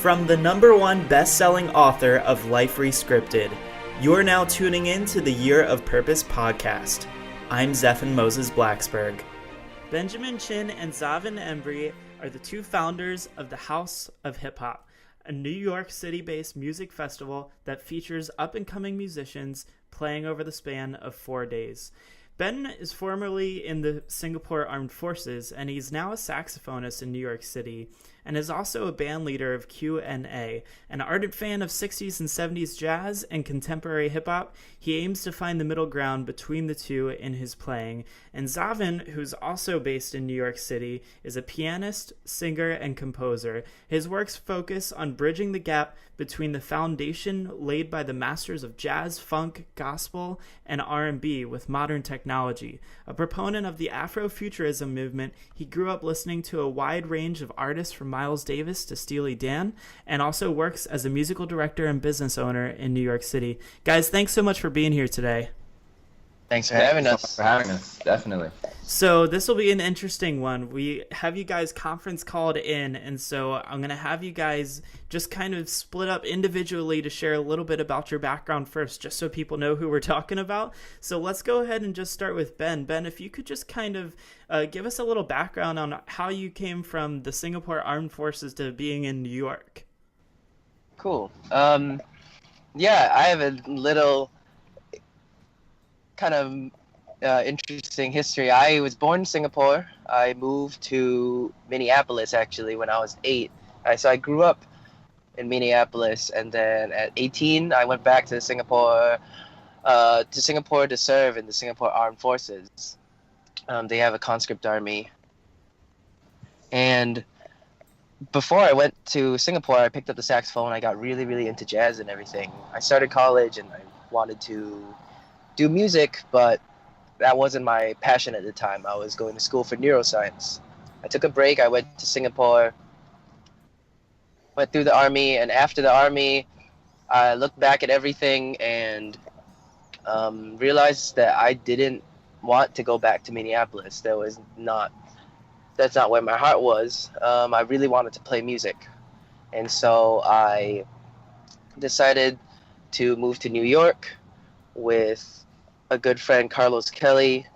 From the #1 best-selling author of Life Rescripted, you're now tuning in to the Year of Purpose podcast. I'm Zephan Moses Blacksburg. Benjamin Chin and Zavin Embry are the two founders of the House of Hip Hop, a New York City-based music festival that features up-and-coming musicians playing over the span of 4 days. Ben is formerly in the Singapore Armed Forces, and he's now a saxophonist in New York City, and is also a band leader of Q&A. An ardent fan of 60s and 70s jazz and contemporary hip-hop, he aims to find the middle ground between the two in his playing. And Zavin, who's also based in New York City, is a pianist, singer, and composer. His works focus on bridging the gap between the foundation laid by the masters of jazz, funk, gospel, and R&B with modern technology. A proponent of the Afrofuturism movement, he grew up listening to a wide range of artists from Miles Davis to Steely Dan, and also works as a musical director and business owner in New York City. Guys, thanks so much for being here today. Thanks for having us. Definitely. So this will be an interesting one. We have you guys conference called in, and so I'm going to have you guys just kind of split up individually to share a little bit about your background first, just so people know who we're talking about. So let's go ahead and just start with Ben. Ben, if you could just kind of give us a little background on how you came from the Singapore Armed Forces to being in New York. Cool. Yeah, I have a little kind of interesting history. I was born in Singapore. I moved to Minneapolis actually when I was 8. So I grew up in Minneapolis, and then at 18 I went back to Singapore to serve in the Singapore Armed Forces. They have a conscript army. And before I went to Singapore, I picked up the saxophone. I got really, really into jazz and everything. I started college and I wanted to do music, but that wasn't my passion at the time. I was going to school for neuroscience. I took a break. I went to Singapore, went through the army, and after the army, I looked back at everything and realized that I didn't want to go back to Minneapolis. That's not where my heart was. I really wanted to play music. And so I decided to move to New York with a good friend, Carlos Kelly.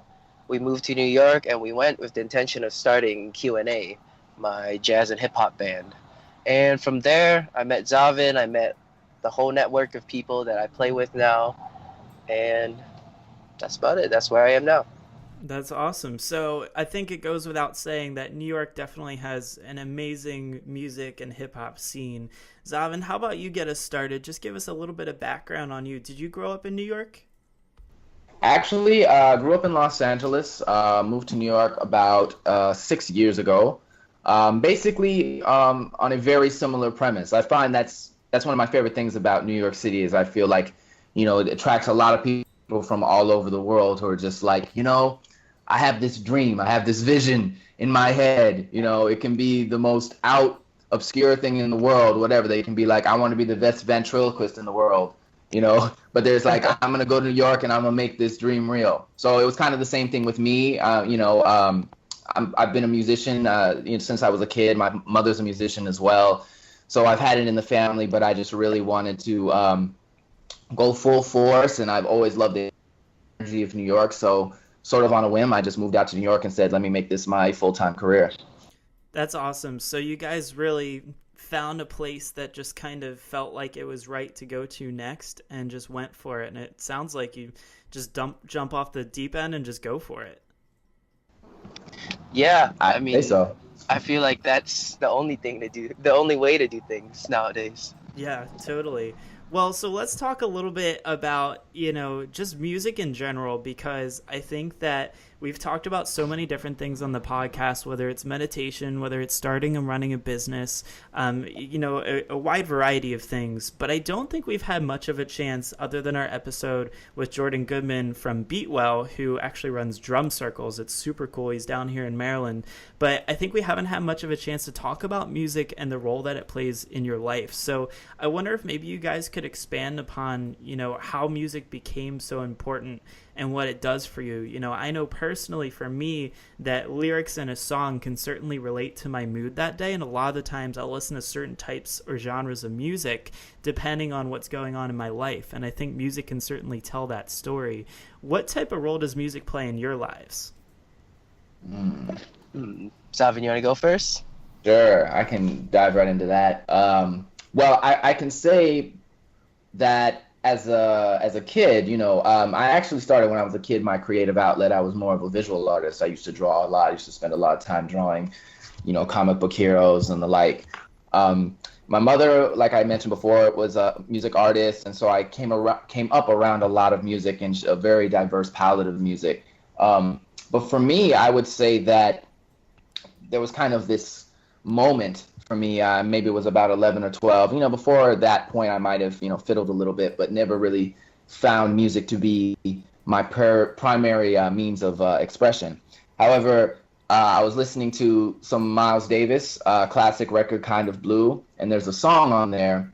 We moved to New York and we went with the intention of starting Q&A, my jazz and hip hop band. And from there, I met Zavin. I met the whole network of people that I play with now. And that's about it. That's where I am now. That's awesome. So I think it goes without saying that New York definitely has an amazing music and hip hop scene. Zavin, how about you get us started? Just give us a little bit of background on you. Did you grow up in New York? Actually, grew up in Los Angeles, moved to New York about 6 years ago. Basically, on a very similar premise. I find that's one of my favorite things about New York City is I feel like, it attracts a lot of people from all over the world who are just like, I have this dream, I have this vision in my head. It can be the most obscure thing in the world, whatever. They can be like, I want to be the best ventriloquist in the world. But there's like, I'm going to go to New York and I'm going to make this dream real. So it was kind of the same thing with me. I've been a musician since I was a kid. My mother's a musician as well. So I've had it in the family, but I just really wanted to go full force. And I've always loved the energy of New York. So sort of on a whim, I just moved out to New York and said, let me make this my full-time career. That's awesome. So you guys really found a place that just kind of felt like it was right to go to next and just went for it. And it sounds like you just jump off the deep end and just go for it. Yeah, I mean, so. I feel like that's the only thing to do, the only way to do things nowadays. Yeah, totally. Well, so let's talk a little bit about, just music in general, because I think that we've talked about so many different things on the podcast, whether it's meditation, whether it's starting and running a business, a wide variety of things. But I don't think we've had much of a chance other than our episode with Jordan Goodman from Beatwell, who actually runs drum circles. It's super cool. He's down here in Maryland. But I think we haven't had much of a chance to talk about music and the role that it plays in your life. So I wonder if maybe you guys could expand upon, how music became so important and what it does for you. I know personally, personally, for me, that lyrics in a song can certainly relate to my mood that day. And a lot of the times I'll listen to certain types or genres of music depending on what's going on in my life. And I think music can certainly tell that story. What type of role does music play in your lives? Savin, you want to go first? Sure, I can dive right into that. Well, I can say that as a kid, I actually started when I was a kid, my creative outlet. I was more of a visual artist. I used to draw a lot. I used to spend a lot of time drawing, comic book heroes and the like. My mother, like I mentioned before, was a music artist, and so I came up around a lot of music and a very diverse palette of music. But for me, I would say that there was kind of this moment for me, maybe it was about 11 or 12. Before that point, I might have, fiddled a little bit, but never really found music to be my primary means of expression. However, I was listening to some Miles Davis classic record, Kind of Blue, and there's a song on there,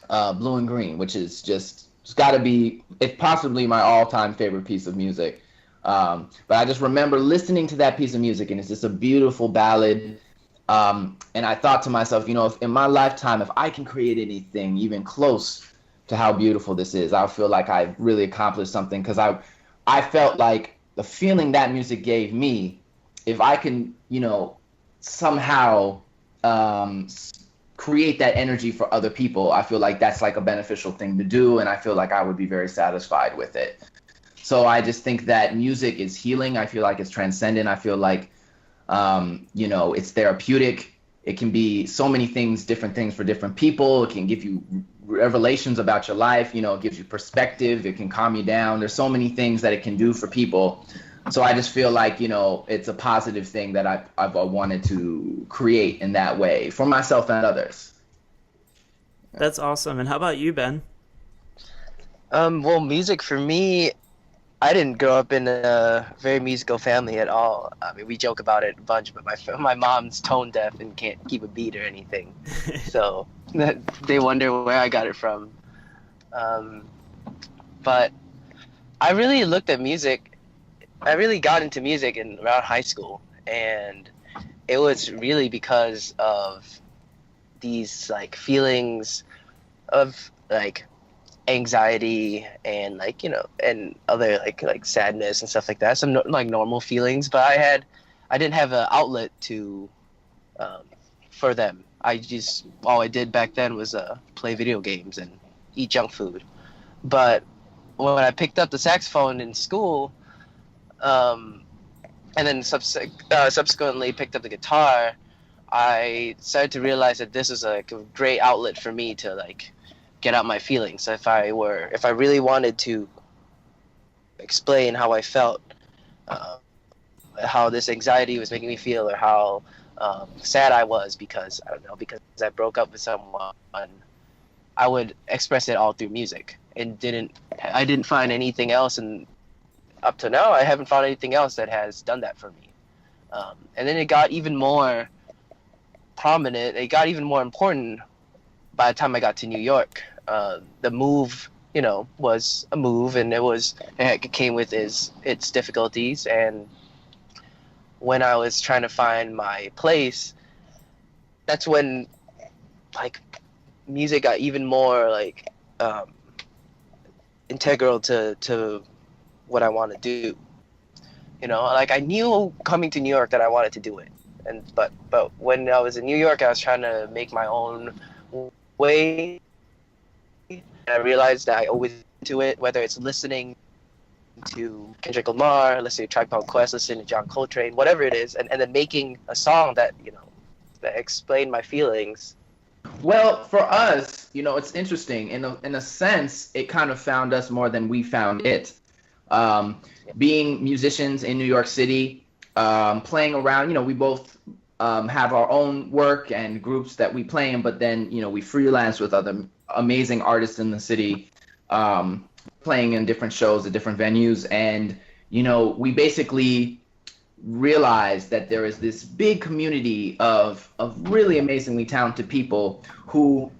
Blue and Green, which is it's got to be, it's possibly my all-time favorite piece of music. But I just remember listening to that piece of music, and it's just a beautiful ballad. And I thought to myself, if in my lifetime, if I can create anything even close to how beautiful this is, I feel like I've really accomplished something, because I felt like the feeling that music gave me, if I can, somehow create that energy for other people, I feel like that's like a beneficial thing to do, and I feel like I would be very satisfied with it. So I just think that music is healing. I feel like it's transcendent. I feel like it's therapeutic. It can be so many things, different things for different people. It can give you revelations about your life. It gives you perspective. It can calm you down. There's so many things that it can do for people. So I just feel like, it's a positive thing that I've wanted to create in that way for myself and others. That's awesome. And how about you, Ben? Well, music for me, I didn't grow up in a very musical family at all. I mean, we joke about it a bunch, but my mom's tone deaf and can't keep a beat or anything. So they wonder where I got it from. But I really looked at music. I really got into music around high school, and it was really because of these like feelings of like anxiety and like and other like sadness and stuff like that, some like normal feelings, but I didn't have an outlet to for them. All I did back then was play video games and eat junk food. But when I picked up the saxophone in school, and then subsequently picked up the guitar, I started to realize that this is a great outlet for me to like get out my feelings. So if I really wanted to explain how I felt, how this anxiety was making me feel, or how sad I was because I broke up with someone, I would express it all through music, and I didn't find anything else, and up to now I haven't found anything else that has done that for me. And then it got even more prominent, it got even more important by the time I got to New York. The move, was a move, and it came with its difficulties. And when I was trying to find my place, that's when like music got even more like integral to what I want to do. Like I knew coming to New York that I wanted to do it, but when I was in New York, I was trying to make my own way. And I realized that I always do it, whether it's listening to Kendrick Lamar, listening to Tribe Called Quest, listening to John Coltrane, whatever it is, and then making a song that that explained my feelings. Well, for us, it's interesting. In a sense, it kind of found us more than we found it. Being musicians in New York City, playing around, we both have our own work and groups that we play in, but then, we freelance with other amazing artists in the city, playing in different shows at different venues. And, we basically realized that there is this big community of really amazingly talented people who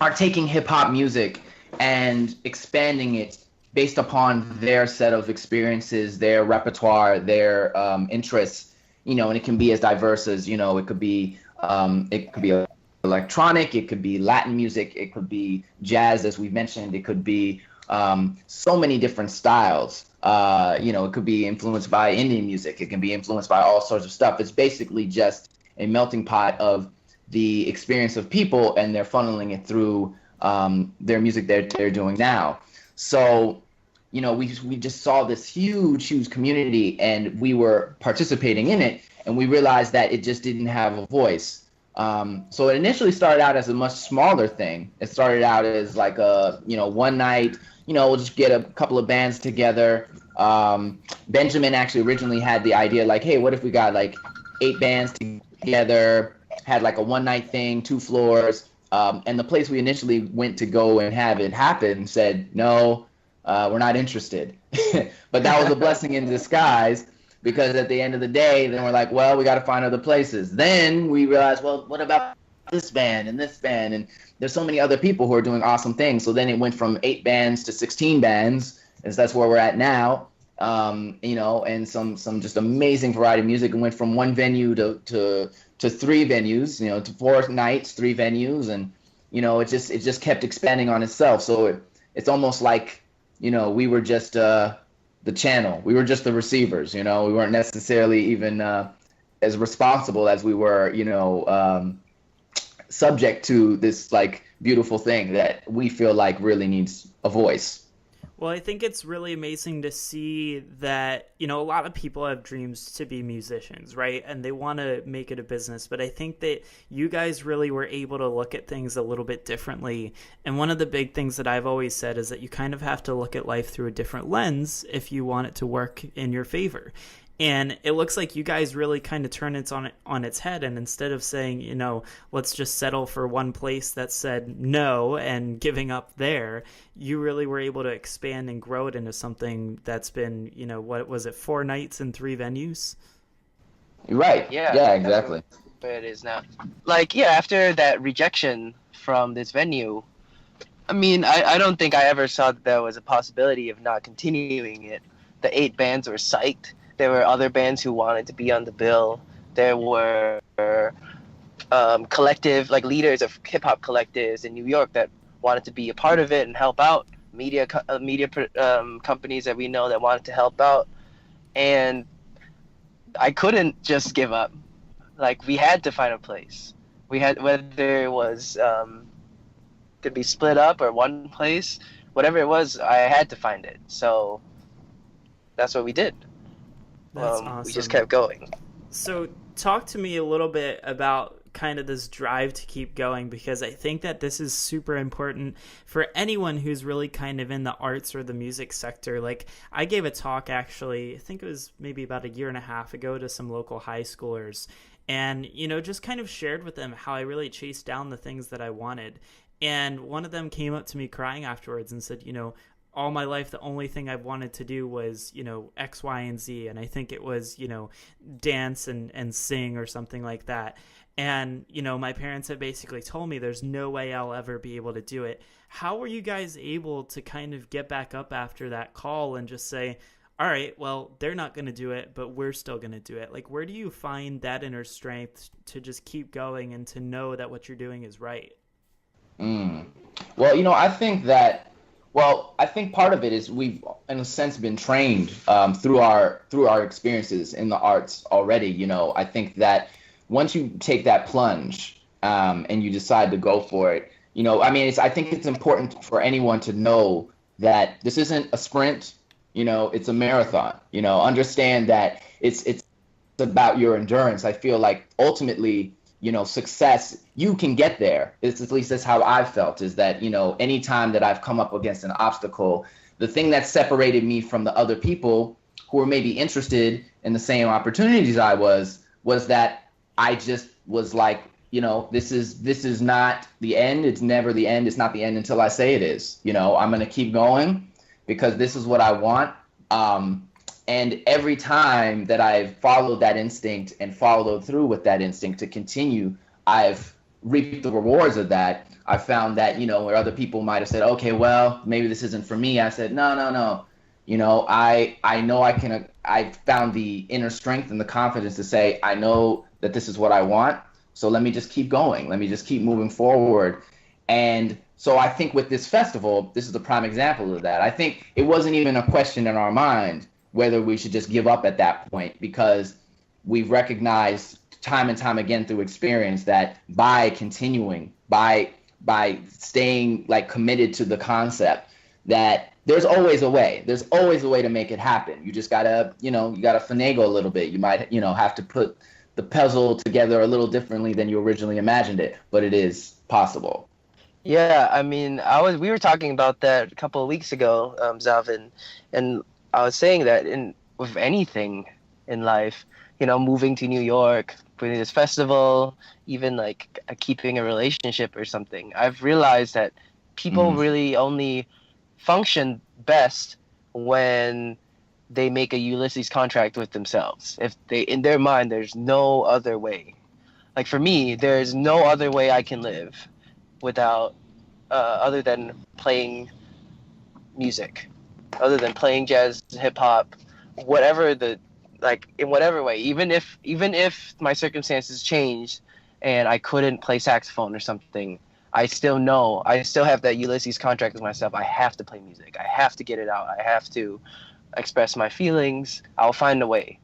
are taking hip hop music and expanding it based upon their set of experiences, their repertoire, their interests, and it can be as diverse as, it could be electronic, it could be Latin music, it could be jazz, as we mentioned, it could be so many different styles. It could be influenced by Indian music, it can be influenced by all sorts of stuff. It's basically just a melting pot of the experience of people, and they're funneling it through their music they're doing now. So, we just saw this huge community, and we were participating in it, and we realized that it just didn't have a voice. So it initially started out as a much smaller thing. It started out as like one night, we'll just get a couple of bands together. Benjamin actually originally had the idea, like, hey, what if we got like 8 bands together, had like a one night thing, 2 floors. And the place we initially went to go and have it happen said, no, we're not interested. But that was a blessing in disguise, because at the end of the day, then we're like, well, we got to find other places. Then we realized, well, what about this band and this band? And there's so many other people who are doing awesome things. So then it went from 8 bands to 16 bands, and that's where we're at now. And some just amazing variety of music. And went from 1 venue to 3 venues, to 4 nights, 3 venues, and it just kept expanding on itself. So it's almost like we were just the channel. We were just the receivers. We weren't necessarily even as responsible as we were, subject to this like beautiful thing that we feel like really needs a voice. Well, I think it's really amazing to see that, a lot of people have dreams to be musicians, right? And they want to make it a business. But I think that you guys really were able to look at things a little bit differently. And one of the big things that I've always said is that you kind of have to look at life through a different lens if you want it to work in your favor. And it looks like you guys really kind of turn it on its head. And instead of saying, let's just settle for one place that said no and giving up there, you really were able to expand and grow it into something that's been, what was it, 4 nights and 3 venues? Right. Yeah, exactly. Where it is now. Like, yeah, after that rejection from this venue, I mean, I don't think I ever saw that there was a possibility of not continuing it. The 8 bands were psyched. There were other bands who wanted to be on the bill. There were collective, like leaders of hip-hop collectives in New York that wanted to be a part of it and help out. Media companies that we know that wanted to help out. And I couldn't just give up. Like, we had to find a place. We had, whether it was could be split up or one place, whatever it was, I had to find it. So that's what we did. That's awesome. We just kept going. So talk to me a little bit about kind of this drive to keep going, because I think that this is super important for anyone who's really kind of in the arts or the music sector. Like, I gave a talk, actually, I think it was maybe about 1.5 years ago, to some local high schoolers, and, just kind of shared with them how I really chased down the things that I wanted. And one of them came up to me crying afterwards and said, all my life, the only thing I've wanted to do was, X, Y, and Z. And I think it was, dance and sing or something like that. And, my parents have basically told me there's no way I'll ever be able to do it. How were you guys able to kind of get back up after that call and just say, all right, well, they're not going to do it, but we're still going to do it? Like, where do you find that inner strength to just keep going and to know that what you're doing is right? Well, I think part of it is we've, in a sense, been trained through our experiences in the arts already. I think that once you take that plunge and you decide to go for it, I think it's important for anyone to know that this isn't a sprint. It's a marathon. Understand that it's about your endurance. I feel like ultimately, success, you can get there. It's, at least that's how I've felt, is that, any time that I've come up against an obstacle, the thing that separated me from the other people who were maybe interested in the same opportunities I was that I just was like, this is not the end. It's never the end. It's not the end until I say it is. I'm going to keep going because this is what I want. And every time that I've followed that instinct and followed through with that instinct to continue, I've reap the rewards of that, I found that, where other people might have said, okay, well, maybe this isn't for me. I said, no, no, no. I know I found the inner strength and the confidence to say, I know that this is what I want. So let me just keep going. Let me just keep moving forward. And so I think with this festival, this is a prime example of that. I think it wasn't even a question in our mind whether we should just give up at that point, because we've recognized time and time again through experience that by continuing, by staying like committed to the concept, that there's always a way. There's always a way to make it happen. You just gotta, you gotta finagle a little bit. You might, have to put the puzzle together a little differently than you originally imagined it, but it is possible. Yeah, I mean, we were talking about that a couple of weeks ago, Zavin, and I was saying that with anything in life, moving to New York, putting this festival, even like keeping a relationship or something, I've realized that people really only function best when they make a Ulysses contract with themselves. If they, in their mind, there's no other way. Like for me, there's no other way I can live without, other than playing music, other than playing jazz, hip hop, whatever in whatever way. Even if my circumstances changed and I couldn't play saxophone or something, I still have that Ulysses contract with myself. I have to play music. I have to get it out. I have to express my feelings. I'll find a way.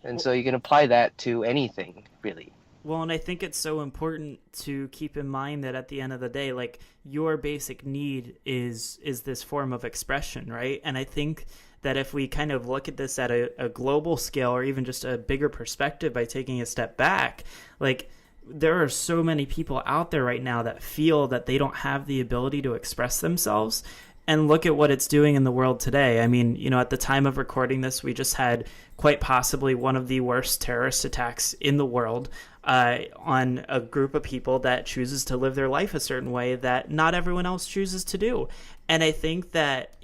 And so you can apply that to anything, really. Well, and I think it's so important to keep in mind that at the end of the day, like, your basic need is this form of expression, right? And I think that if we kind of look at this at a global scale, or even just a bigger perspective by taking a step back, like, there are so many people out there right now that feel that they don't have the ability to express themselves. And look at what it's doing in the world today. I mean, at the time of recording this, we just had quite possibly one of the worst terrorist attacks in the world on a group of people that chooses to live their life a certain way that not everyone else chooses to do. And I think that,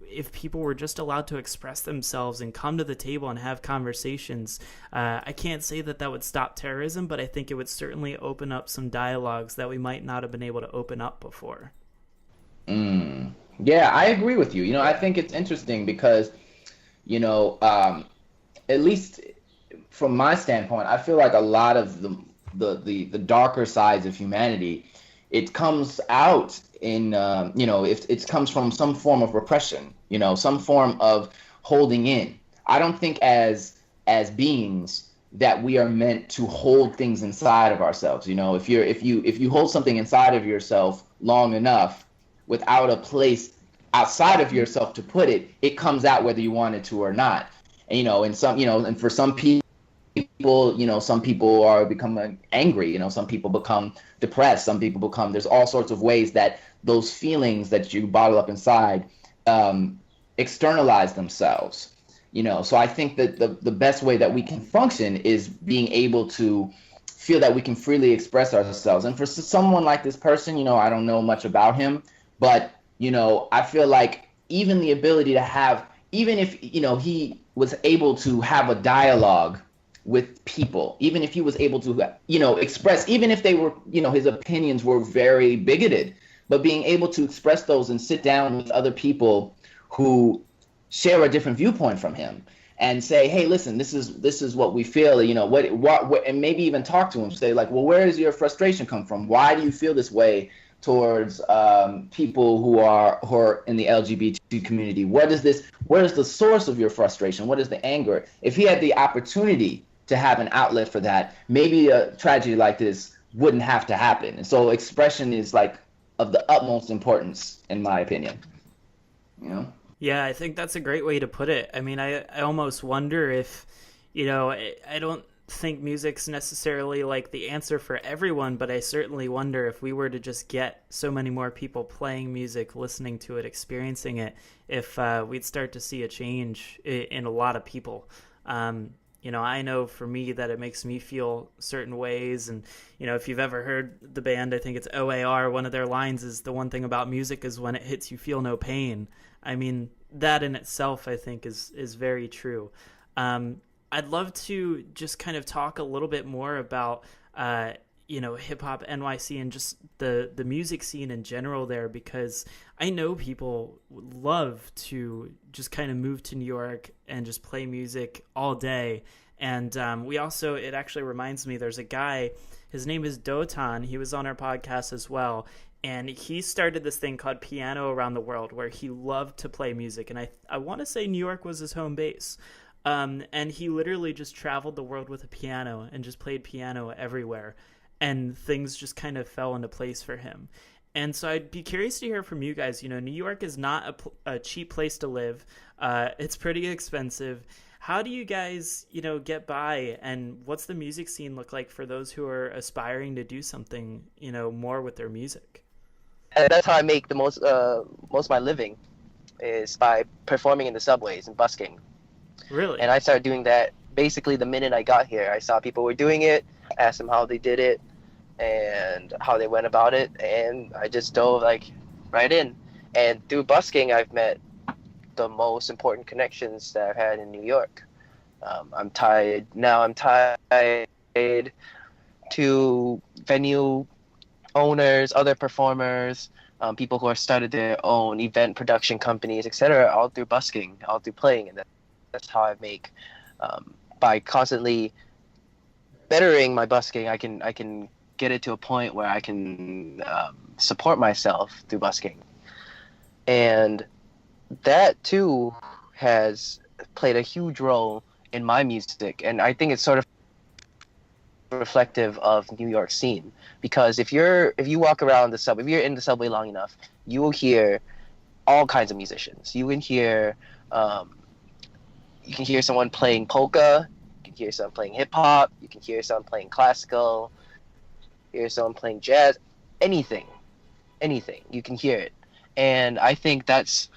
if people were just allowed to express themselves and come to the table and have conversations, I can't say that would stop terrorism, but I think it would certainly open up some dialogues that we might not have been able to open up before. Yeah, I agree with you. I think it's interesting because, at least from my standpoint, I feel like a lot of the darker sides of humanity, it comes out in, if it comes from some form of repression, some form of holding in. I don't think as beings that we are meant to hold things inside of ourselves. If you hold something inside of yourself long enough without a place outside of yourself to put it, it comes out whether you want it to or not. And and for some people, some people are become angry, some people become depressed, some people become, there's all sorts of ways that those feelings that you bottle up inside externalize themselves. So I think that the best way that we can function is being able to feel that we can freely express ourselves. And for someone like this person, I don't know much about him, but I feel like even the ability to have, even if he was able to have a dialogue with people, even if he was able to express, even if they were his opinions were very bigoted, but being able to express those and sit down with other people who share a different viewpoint from him and say, hey, listen, this is what we feel, what, and maybe even talk to him, say like, well, where does your frustration come from? Why do you feel this way towards people who are in the LGBT community? What is the source of your frustration? What is the anger? If he had the opportunity to have an outlet for that, maybe a tragedy like this wouldn't have to happen. And so expression is like of the utmost importance, in my opinion. Yeah, I think that's a great way to put it. I mean, I almost wonder if, I don't think music's necessarily like the answer for everyone, but I certainly wonder if we were to just get so many more people playing music, listening to it, experiencing it, if we'd start to see a change in a lot of people. I know for me that it makes me feel certain ways. And, if you've ever heard the band, I think it's OAR, one of their lines is, the one thing about music is when it hits, you feel no pain. I mean, that in itself, I think is very true. I'd love to just kind of talk a little bit more about, hip hop NYC and just the music scene in general there, because I know people love to just kind of move to New York and just play music all day. And it actually reminds me, there's a guy, his name is Dotan. He was on our podcast as well. And he started this thing called Piano Around the World, where he loved to play music. And I want to say New York was his home base. And he literally just traveled the world with a piano and just played piano everywhere. And things just kind of fell into place for him. And so I'd be curious to hear from you guys. New York is not a cheap place to live. It's pretty expensive. How do you guys, get by, and what's the music scene look like for those who are aspiring to do something, more with their music? And that's how I make the most of my living, is by performing in the subways and busking. Really? And I started doing that basically the minute I got here. I saw people were doing it, asked them how they did it and how they went about it, and I just dove right in. And through busking, I've met the most important connections that I've had in New York. I'm tied to venue owners, other performers, people who have started their own event production companies, etc., all through busking, all through playing. And that's how I make, by constantly bettering my busking, I can get it to a point where I can support myself through busking. And that too has played a huge role in my music, and I think it's sort of reflective of New York scene, because if you walk around the subway, if you're in the subway long enough, you will hear all kinds of musicians. You can hear someone playing polka, you can hear someone playing hip hop, you can hear someone playing classical, hear someone playing jazz, anything you can hear it. And I think that's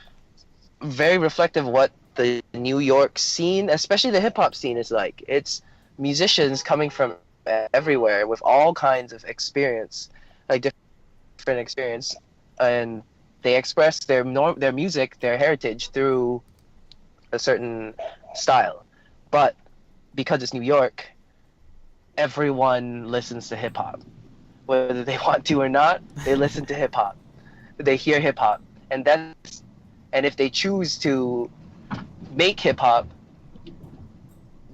very reflective of what the New York scene, especially the hip hop scene, is like. It's musicians coming from everywhere with all kinds of experience, different experience, and they express their music, their heritage through a certain style. But because it's New York, everyone listens to hip hop, whether they want to or not. They listen to hip hop, they hear hip hop, and if they choose to make hip hop,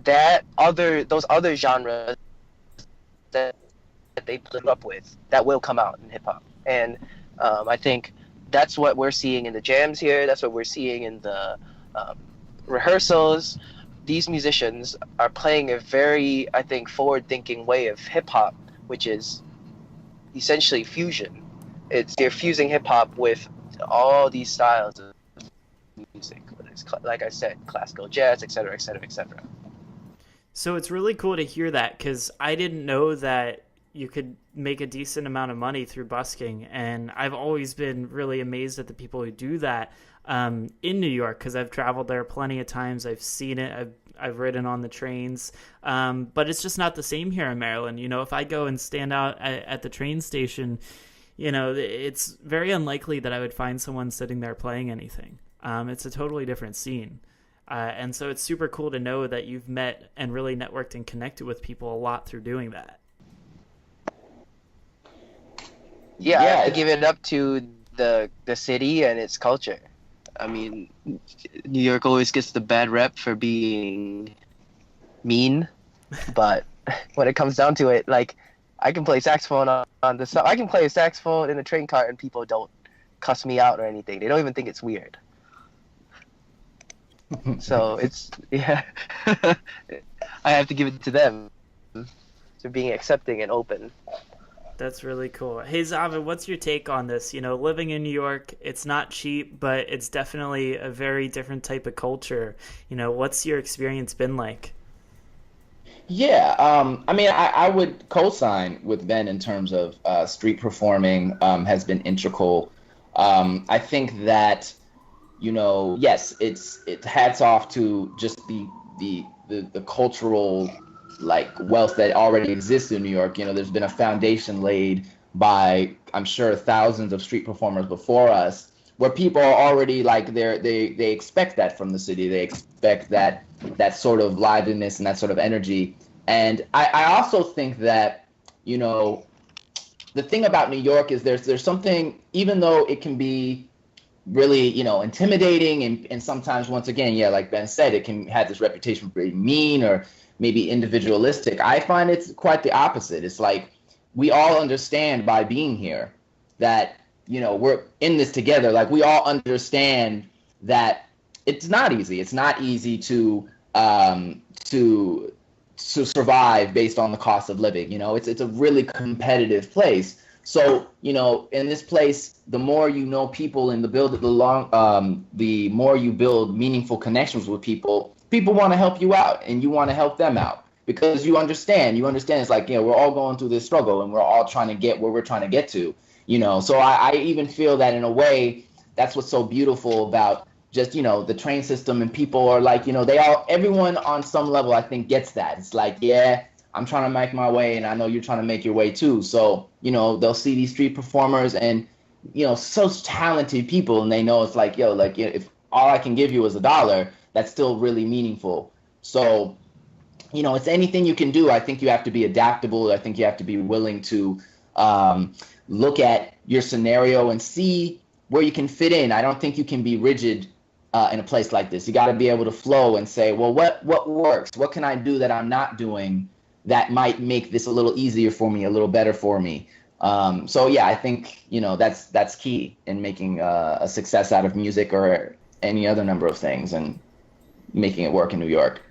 those other genres that they put up with, that will come out in hip hop. And I think that's what we're seeing in the jams here. That's what we're seeing in the rehearsals. These musicians are playing a very, I think, forward-thinking way of hip hop, which is essentially fusion. They're fusing hip hop with all these styles of music, whether it's, like I said, classical, jazz, etc., etc., etc. So it's really cool to hear that, because I didn't know that you could make a decent amount of money through busking, and I've always been really amazed at the people who do that in New York, because I've traveled there plenty of times. I've seen it. I've ridden on the trains, but it's just not the same here in Maryland. If I go and stand out at the train station, it's very unlikely that I would find someone sitting there playing anything. It's a totally different scene. And so it's super cool to know that you've met and really networked and connected with people a lot through doing that. Yeah, I have to give it up to the city and its culture. I mean, New York always gets the bad rep for being mean, but when it comes down to it, I can play saxophone I can play a saxophone in a train car and people don't cuss me out or anything. They don't even think it's weird. So I have to give it to them for being accepting and open. That's really cool. Hey, Zava, what's your take on this? Living in New York, it's not cheap, but it's definitely a very different type of culture. What's your experience been like? Yeah, I would co-sign with Ben in terms of street performing has been integral. I think that, yes, it's hats off to just the cultural wealth that already exists in New York. There's been a foundation laid by, I'm sure, thousands of street performers before us, where people are already they expect that from the city. They expect that sort of liveliness and that sort of energy. And I also think that you know, the thing about New York is there's something, even though it can be really, you know, intimidating and sometimes, once again, yeah, like Ben said, it can have this reputation for being mean or maybe individualistic. I find it's quite the opposite. It's like we all understand by being here that, you know, we're in this together. Like we all understand that it's not easy. It's not easy to survive based on the cost of living. You know, it's a really competitive place. So, you know, in this place, the more you know people and the more you build meaningful connections with people, people want to help you out and you want to help them out because you understand it's like, you know, we're all going through this struggle and we're all trying to get where we're trying to get to, you know. So I even feel that in a way, that's what's so beautiful about just, you know, the train system, and people are like, you know, everyone on some level, I think, gets that. It's like, yeah, I'm trying to make my way and I know you're trying to make your way too. So, you know, they'll see these street performers and, you know, such talented people, and they know it's like, yo, like, if all I can give you is $1, that's still really meaningful. So, you know, it's anything you can do. I think you have to be adaptable. I think you have to be willing to look at your scenario and see where you can fit in. I don't think you can be rigid in a place like this. You got to be able to flow and say, well, what works? What can I do that I'm not doing that might make this a little easier for me, a little better for me? So yeah, I think, you know, that's key in making a success out of music or any other number of things and making it work in New York.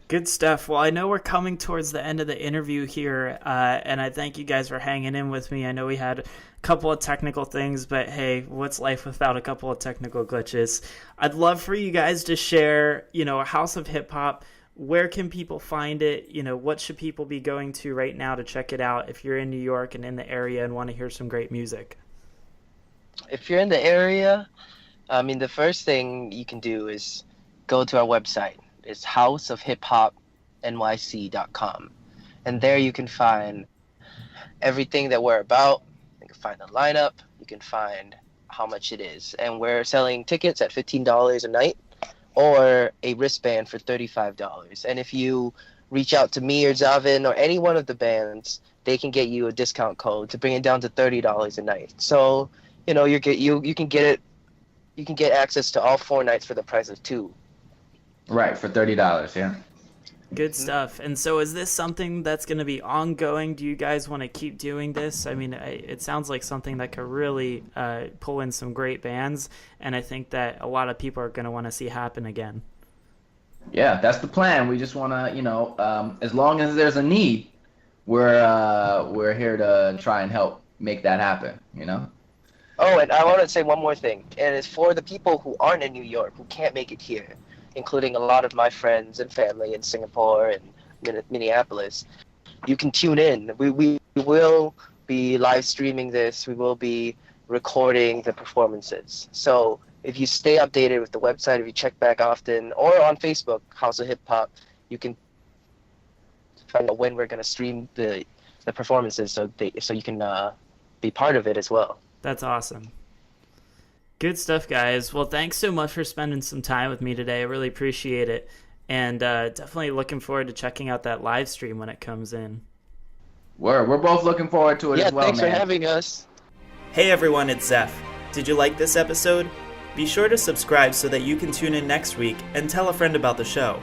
Good stuff. Well, I know we're coming towards the end of the interview here, and I thank you guys for hanging in with me. I know we had a couple of technical things, but hey, what's life without a couple of technical glitches? I'd love for you guys to share, you know, House of Hip Hop. Where can people find it? You know, what should people be going to right now to check it out if you're in New York and in the area and want to hear some great music? If you're in the area, I mean, the first thing you can do is go to our website. It's houseofhiphopnyc.com. And there you can find everything that we're about. You can find the lineup. You can find how much it is. And we're selling tickets at $15 a night or a wristband for $35. And if you reach out to me or Zavin or any one of the bands, they can get you a discount code to bring it down to $30 a night. So, you know, you can get access to all 4 nights for the price of 2. Right, for $30, yeah. Good stuff. And so is this something that's going to be ongoing? Do you guys want to keep doing this? I mean, it sounds like something that could really pull in some great bands, and I think that a lot of people are going to want to see happen again. Yeah, that's the plan. We just want to, you know, as long as there's a need, we're here to try and help make that happen, you know? Oh, and I want to say one more thing, and it's for the people who aren't in New York, who can't make it here, including a lot of my friends and family in Singapore and Minneapolis. You can tune in. We will be live streaming this. We will be recording the performances. So if you stay updated with the website, if you check back often, or on Facebook, House of Hip Hop, you can find out when we're going to stream the performances so you can be part of it as well. That's awesome. Good stuff, guys. Well, thanks so much for spending some time with me today. I really appreciate it. And definitely looking forward to checking out that live stream when it comes in. We're both looking forward to it as well, thanks man. for having us. Hey everyone, it's Zeph. Did you like this episode? Be sure to subscribe so that you can tune in next week and tell a friend about the show.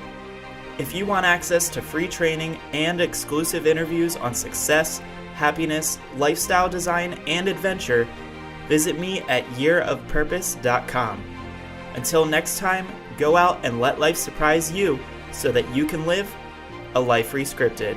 If you want access to free training and exclusive interviews on success, happiness, lifestyle design, and adventure, visit me at yearofpurpose.com. Until next time, go out and let life surprise you so that you can live a life rescripted.